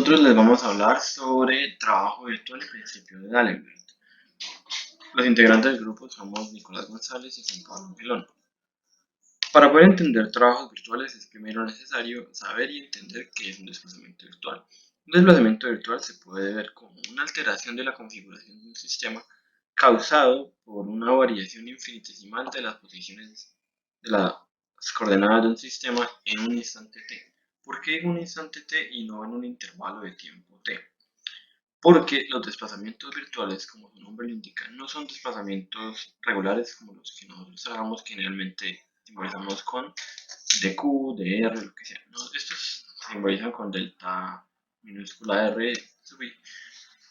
Nosotros les vamos a hablar sobre trabajo virtual y principio de D'Alembert. Los integrantes del grupo somos Nicolás González y Juan Pablo Gilón. Para poder entender trabajos virtuales es primero necesario saber y entender qué es un desplazamiento virtual. Un desplazamiento virtual se puede ver como una alteración de la configuración de un sistema causado por una variación infinitesimal de las posiciones de las coordenadas de un sistema en un instante t. ¿Por qué en un instante t y no en un intervalo de tiempo t? Porque los desplazamientos virtuales, como su nombre lo indica, no son desplazamientos regulares como los que nosotros hagamos, que generalmente simbolizamos con dq, dr, lo que sea. ¿No? Estos se simbolizan con delta minúscula r sub i.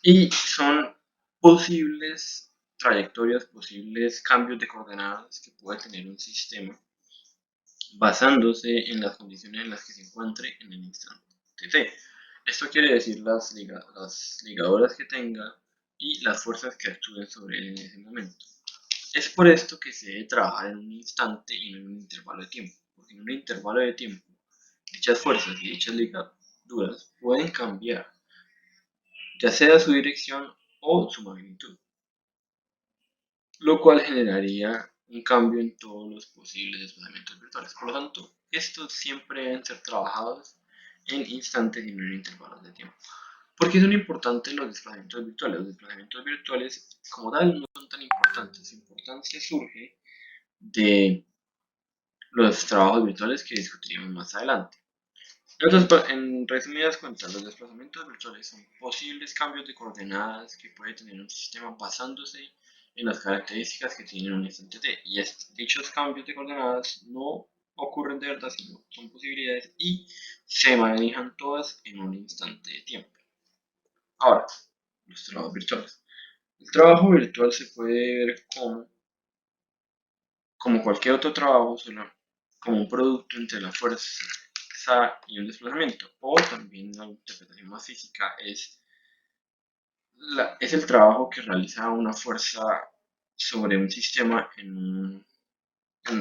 Y son posibles trayectorias, posibles cambios de coordenadas que puede tener un sistema basándose en las condiciones en las que se encuentre en el instante t. Esto quiere decir las ligadoras que tenga y las fuerzas que actúen sobre él en ese momento. Es por esto que se debe trabajar en un instante y no en un intervalo de tiempo, porque en un intervalo de tiempo dichas fuerzas y dichas ligaduras pueden cambiar, ya sea su dirección o su magnitud, lo cual generaría un cambio en todos los posibles desplazamientos virtuales. Por lo tanto, estos siempre deben ser trabajados en instantes y no en intervalos de tiempo. ¿Por qué son importantes los desplazamientos virtuales? Los desplazamientos virtuales como tal no son tan importantes. Su importancia surge de los trabajos virtuales que discutiremos más adelante. En resumidas cuentas, los desplazamientos virtuales son posibles cambios de coordenadas que puede tener un sistema basándose en las características que tiene un instante t. Y dichos cambios de coordenadas no ocurren de verdad, sino son posibilidades y se manejan todas en un instante de tiempo. Ahora, los trabajos virtuales. El trabajo virtual se puede ver como cualquier otro trabajo, solo como un producto entre la fuerza y un desplazamiento. O también la interpretación más física es el trabajo que realiza una fuerza sobre un sistema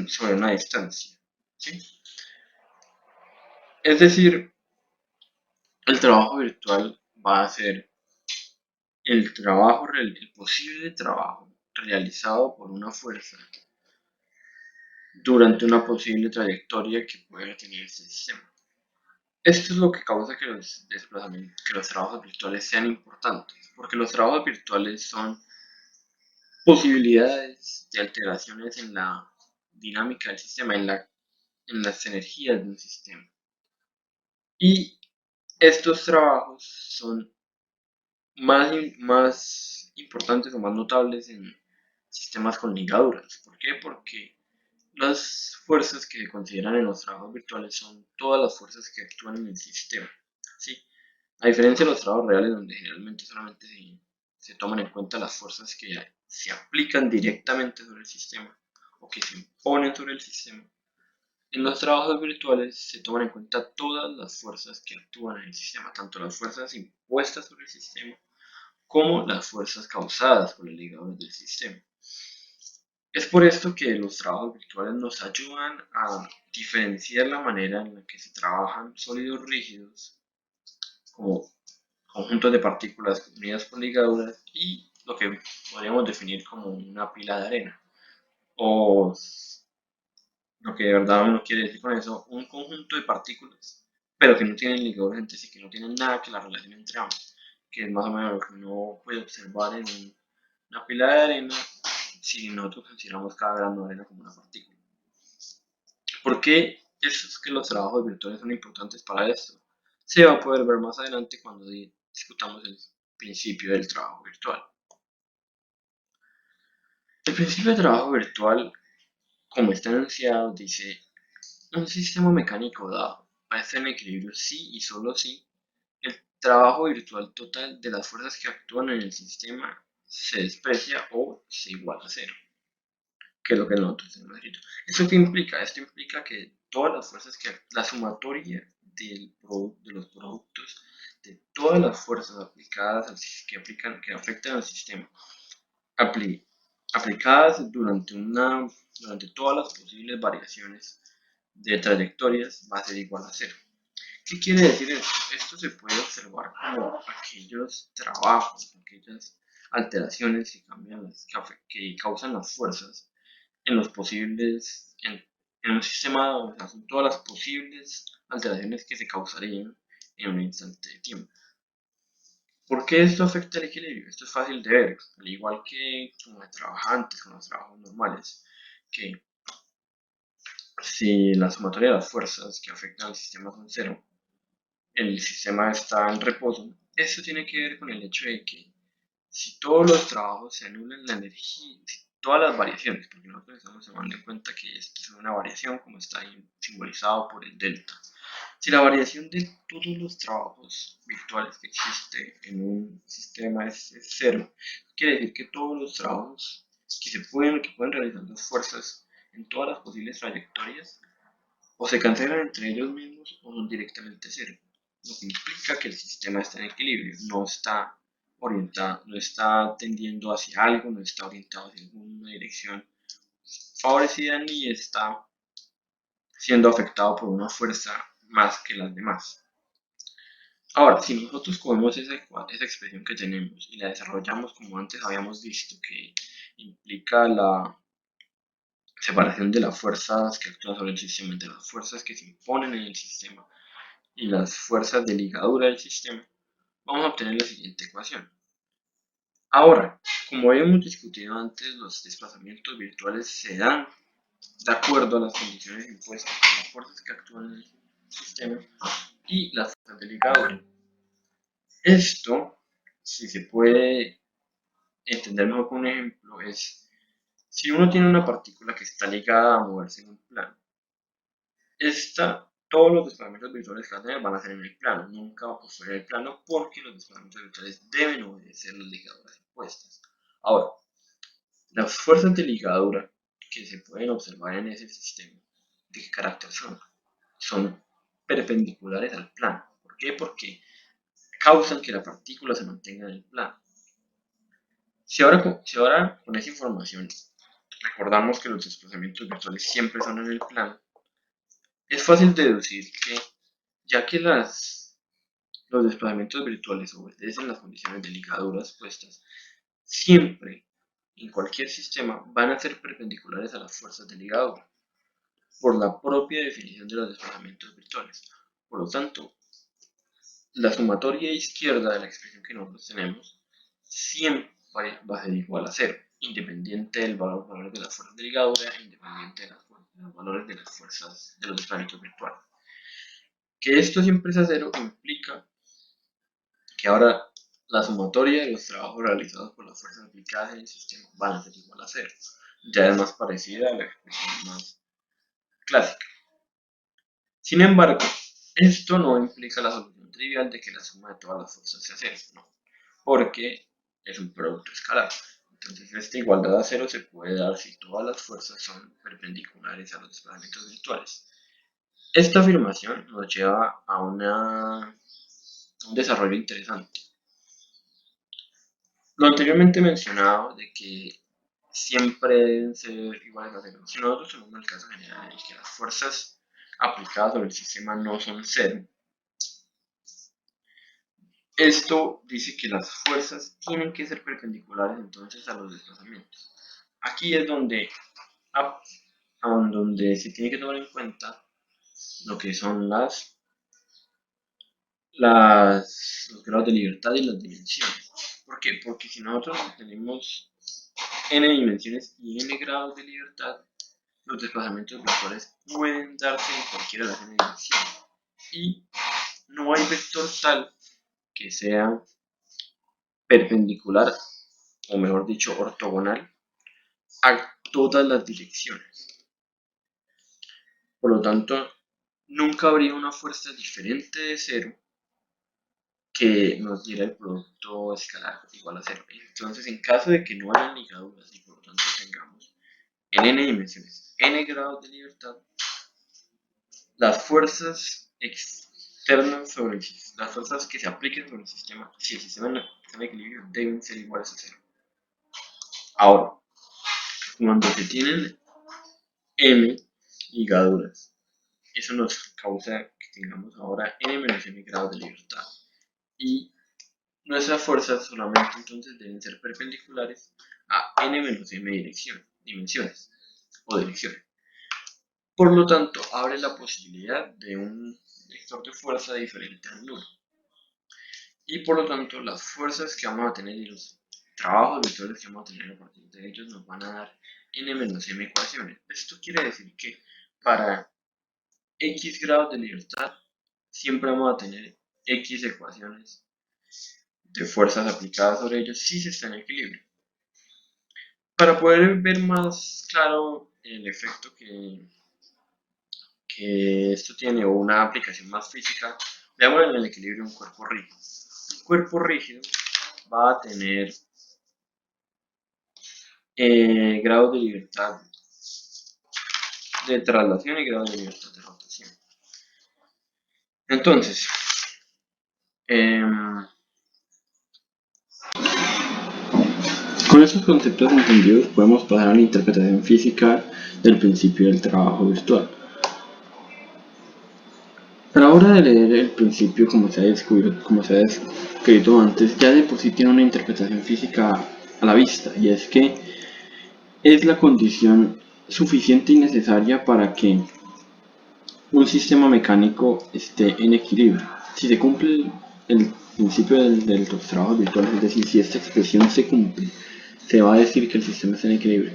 sobre una distancia. ¿Sí? Es decir, el trabajo virtual va a ser el posible trabajo realizado por una fuerza durante una posible trayectoria que pueda tener ese sistema. Esto es lo que causa que que los trabajos virtuales sean importantes, porque los trabajos virtuales son posibilidades de alteraciones en la dinámica del sistema, en las energías de un sistema. Y estos trabajos son más importantes o más notables en sistemas con ligaduras. ¿Por qué? Porque las fuerzas que se consideran en los trabajos virtuales son todas las fuerzas que actúan en el sistema. ¿Sí? A diferencia de los trabajos reales, donde generalmente solamente se toman en cuenta las fuerzas que se aplican directamente sobre el sistema o que se imponen sobre el sistema, en los trabajos virtuales se toman en cuenta todas las fuerzas que actúan en el sistema, tanto las fuerzas impuestas sobre el sistema como las fuerzas causadas por el ligador del sistema. Es por esto que los trabajos virtuales nos ayudan a diferenciar la manera en la que se trabajan sólidos rígidos, como conjuntos de partículas unidas por ligaduras, y lo que podríamos definir como una pila de arena. O lo que de verdad uno quiere decir con eso, un conjunto de partículas, pero que no tienen ligaduras entre sí, que no tienen nada que la relación entre ambas, que es más o menos lo que uno puede observar en una pila de arena si nosotros consideramos cada grano de arena como una partícula. ¿Por qué es que los trabajos virtuales son importantes para esto? Se va a poder ver más adelante cuando discutamos el principio del trabajo virtual. El principio de trabajo virtual, como está enunciado, dice: un sistema mecánico dado va a estar en equilibrio si y solo si el trabajo virtual total de las fuerzas que actúan en el sistema se desprecia o se iguala a cero, que es lo que nosotros tenemos escrito. ¿Esto qué implica? Esto implica que todas las fuerzas la sumatoria de los productos de todas las fuerzas aplicadas que afectan al sistema, aplicadas durante todas las posibles variaciones de trayectorias, va a ser igual a cero. ¿Qué quiere decir esto? Esto se puede observar como aquellos trabajos, aquellas alteraciones que cambian que causan las fuerzas en los posibles, en un sistema, o sea, son todas las posibles alteraciones que se causarían en un instante de tiempo. ¿Por qué esto afecta el equilibrio? Esto es fácil de ver, al igual que como de trabajantes, con los trabajos normales, que si la sumatoria de las fuerzas que afectan al sistema son cero, el sistema está en reposo. Esto tiene que ver con el hecho de que si todos los trabajos se anulan, la energía, si todas las variaciones, porque nosotros estamos tomando en cuenta que esto es una variación como está simbolizado por el delta. Si la variación de todos los trabajos virtuales que existe en un sistema es cero, quiere decir que todos los trabajos que pueden realizar las fuerzas en todas las posibles trayectorias o se cancelan entre ellos mismos o son directamente cero, lo que implica que el sistema está en equilibrio, no está orientado, no está tendiendo hacia algo, no está orientado hacia alguna dirección favorecida ni está siendo afectado por una fuerza más que las demás. Ahora, si nosotros cogemos esa expresión que tenemos y la desarrollamos como antes habíamos visto, que implica la separación de las fuerzas que actúan sobre el sistema, de las fuerzas que se imponen en el sistema y las fuerzas de ligadura del sistema, vamos a obtener la siguiente ecuación. Ahora, como habíamos discutido antes, los desplazamientos virtuales se dan de acuerdo a las condiciones impuestas por las fuerzas que actúan en el sistema y las fuerzas de ligadura. Esto, si se puede entender mejor con un ejemplo, es si uno tiene una partícula que está ligada a moverse en un plano, todos los desplazamientos virtuales que va a tener van a ser en el plano, nunca va por fuera del plano porque los desplazamientos virtuales deben obedecer las ligaduras impuestas. Ahora, las fuerzas de ligadura que se pueden observar en ese sistema, ¿de qué carácter son? Son perpendiculares al plano. ¿Por qué? Porque causan que la partícula se mantenga en el plano. Si ahora con esa información recordamos que los desplazamientos virtuales siempre son en el plano, es fácil deducir que, ya que los desplazamientos virtuales obedecen las condiciones de ligaduras puestas, siempre, en cualquier sistema, van a ser perpendiculares a las fuerzas de ligadura, por la propia definición de los desplazamientos virtuales. Por lo tanto, la sumatoria izquierda de la expresión que nosotros tenemos siempre va a ser igual a cero, independiente del valor de las fuerzas de ligadura e independiente de los valores de las fuerzas de los desplazamientos virtuales. Que esto siempre sea cero implica que ahora la sumatoria de los trabajos realizados por las fuerzas aplicadas en el sistema van a ser igual a cero. Ya es más parecida a la expresión más clásica. Sin embargo, esto no implica la solución trivial de que la suma de todas las fuerzas sea cero, no, porque es un producto escalar. Entonces, esta igualdad a cero se puede dar si todas las fuerzas son perpendiculares a los desplazamientos virtuales. Esta afirmación nos lleva a un desarrollo interesante. Lo anteriormente mencionado de que siempre deben ser iguales a cero. Si nosotros tomamos el caso general en el que las fuerzas aplicadas sobre el sistema no son cero, esto dice que las fuerzas tienen que ser perpendiculares entonces a los desplazamientos. Aquí es donde se tiene que tomar en cuenta lo que son los grados de libertad y las dimensiones. ¿Por qué? Porque si nosotros tenemos n dimensiones y n grados de libertad, los desplazamientos vectores pueden darse en cualquiera de las n dimensiones. Y no hay vector tal que sea perpendicular, o mejor dicho, ortogonal, a todas las direcciones. Por lo tanto, nunca habría una fuerza diferente de cero que nos diera el producto escalar igual a cero. Entonces, en caso de que no haya ligaduras y por lo tanto tengamos en n dimensiones n grados de libertad, las fuerzas externas sobre las fuerzas que se apliquen sobre el sistema, si el sistema está en equilibrio, deben ser iguales a cero. Ahora, cuando se tienen n ligaduras, eso nos causa que tengamos ahora n menos m grados de libertad. Y nuestras fuerzas solamente entonces deben ser perpendiculares a n menos m dimensiones o direcciones. Por lo tanto, abre la posibilidad de un vector de fuerza diferente al nulo. Y por lo tanto, las fuerzas que vamos a tener y los trabajos vectores que vamos a tener a partir de ellos nos van a dar n menos m ecuaciones. Esto quiere decir que para x grados de libertad siempre vamos a tener x ecuaciones de fuerzas aplicadas sobre ellos si se está en equilibrio. Para poder ver más claro el efecto que esto tiene o una aplicación más física, veamos en el equilibrio un cuerpo rígido. Un cuerpo rígido va a tener grados de libertad de traslación y grados de libertad de rotación. Entonces, con estos conceptos entendidos podemos pasar a la interpretación física del principio del trabajo virtual. A la hora de leer el principio, como se ha descrito antes, ya de por sí tiene una interpretación física a la vista, y es que es la condición suficiente y necesaria para que un sistema mecánico esté en equilibrio. Si se cumple el principio de los trabajos virtuales, es decir, si esta expresión se cumple, se va a decir que el sistema está en equilibrio.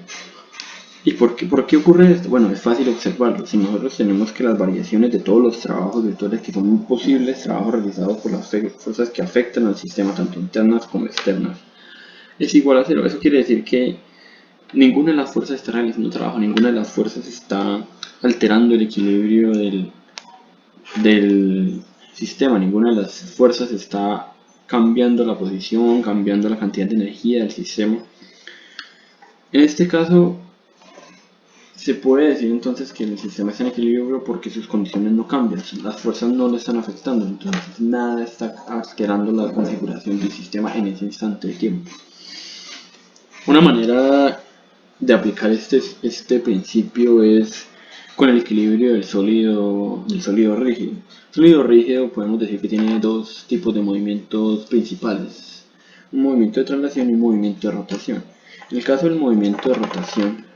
¿Y por qué ocurre esto? Bueno, es fácil observarlo. Si nosotros tenemos que las variaciones de todos los trabajos virtuales que son posibles, trabajos realizados por las fuerzas que afectan al sistema, tanto internas como externas, es igual a cero. Eso quiere decir que ninguna de las fuerzas está realizando trabajo, ninguna de las fuerzas está alterando el equilibrio del sistema, ninguna de las fuerzas está cambiando la posición, cambiando la cantidad de energía del sistema. En este caso, se puede decir entonces que el sistema está en equilibrio porque sus condiciones no cambian, las fuerzas no lo están afectando, entonces nada está alterando la configuración del sistema en ese instante de tiempo. Una manera de aplicar este principio es con el equilibrio del sólido rígido. El sólido rígido podemos decir que tiene dos tipos de movimientos principales, un movimiento de traslación y un movimiento de rotación. En el caso del movimiento de rotación,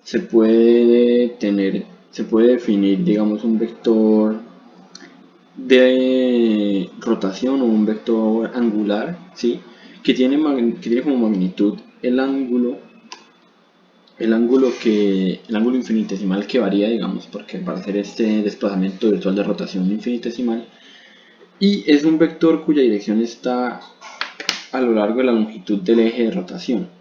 se puede definir, digamos, un vector de rotación o un vector angular, ¿sí? que tiene como magnitud el ángulo infinitesimal que varía, digamos, porque para hacer este desplazamiento virtual de rotación infinitesimal, y es un vector cuya dirección está a lo largo de la longitud del eje de rotación.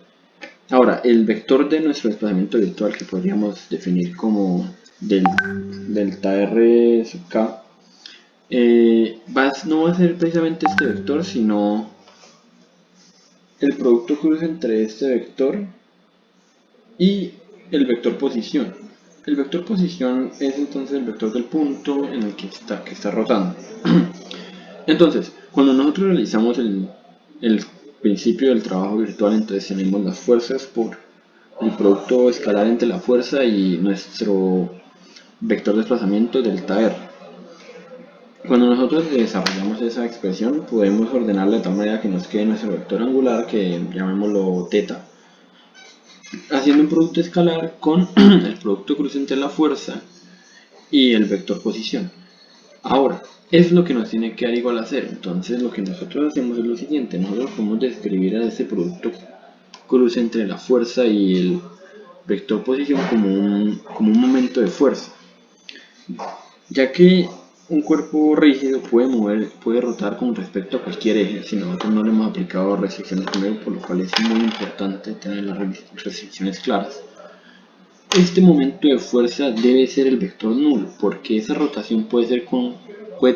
Ahora, el vector de nuestro desplazamiento virtual, que podríamos definir como delta R sub k, no va a ser precisamente este vector, sino el producto cruce entre este vector y el vector posición. El vector posición es entonces el vector del punto en el que está rotando. Entonces, cuando nosotros realizamos el principio del trabajo virtual, entonces tenemos las fuerzas por el producto escalar entre la fuerza y nuestro vector de desplazamiento delta R. Cuando nosotros desarrollamos esa expresión, podemos ordenarla de tal manera que nos quede nuestro vector angular, que llamémoslo θ, haciendo un producto escalar con el producto cruce entre la fuerza y el vector posición. Ahora, es lo que nos tiene que dar igual a cero. Entonces lo que nosotros hacemos es lo siguiente: nosotros podemos describir a ese producto cruce entre la fuerza y el vector posición como un momento de fuerza, ya que un cuerpo rígido puede rotar con respecto a cualquier eje si nosotros no le hemos aplicado restricciones primero, por lo cual es muy importante tener las restricciones claras. Este momento de fuerza debe ser el vector nulo, porque esa rotación puede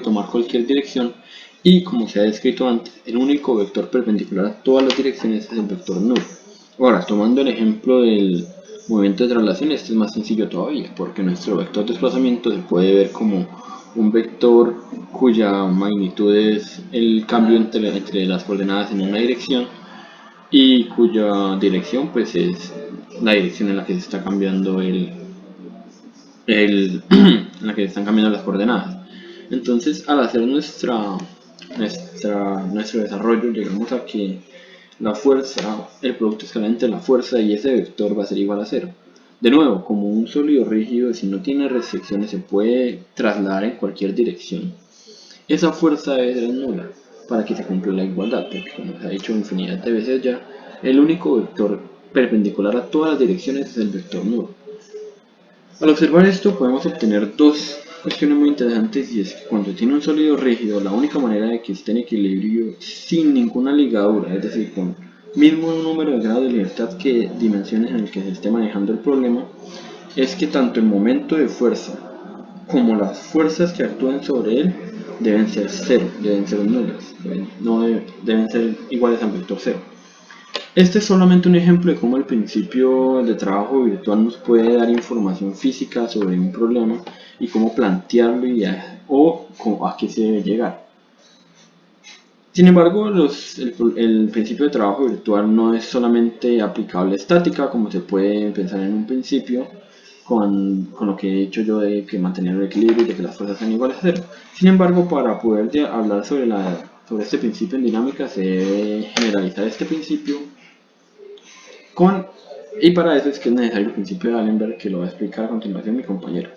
tomar cualquier dirección, y como se ha descrito antes, el único vector perpendicular a todas las direcciones es el vector nulo. Ahora, tomando el ejemplo del movimiento de traslación, este es más sencillo todavía, porque nuestro vector de desplazamiento se puede ver como un vector cuya magnitud es el cambio entre las coordenadas en una dirección, y cuya dirección pues es la dirección en la que se está cambiando en la que se están cambiando las coordenadas. Entonces, al hacer nuestro desarrollo, llegamos a que la fuerza, el producto escalar entre la fuerza y ese vector va a ser igual a cero. De nuevo, como un sólido rígido, si no tiene restricciones, se puede trasladar en cualquier dirección. Esa fuerza debe ser nula para que se cumpla la igualdad, porque como se ha dicho infinidad de veces ya, el único vector perpendicular a todas las direcciones es el vector nulo. Al observar esto podemos obtener dos cuestiones muy interesantes, y es que cuando tiene un sólido rígido, la única manera de que esté en equilibrio sin ninguna ligadura, es decir, con mismo número de grados de libertad que dimensiones en el que se esté manejando el problema, es que tanto el momento de fuerza como las fuerzas que actúan sobre él deben ser cero, deben ser nulas, deben ser iguales al vector cero. Este es solamente un ejemplo de cómo el principio de trabajo virtual nos puede dar información física sobre un problema y cómo plantearlo o a qué se debe llegar. Sin embargo, el principio de trabajo virtual no es solamente aplicable a estática, como se puede pensar en un principio, con lo que he dicho yo de que mantener el equilibrio y de que las fuerzas sean iguales a cero. Sin embargo, para poder hablar sobre este principio en dinámica, se debe generalizar este principio con, y para eso es que es necesario el principio de Allenberg, que lo va a explicar a continuación mi compañero.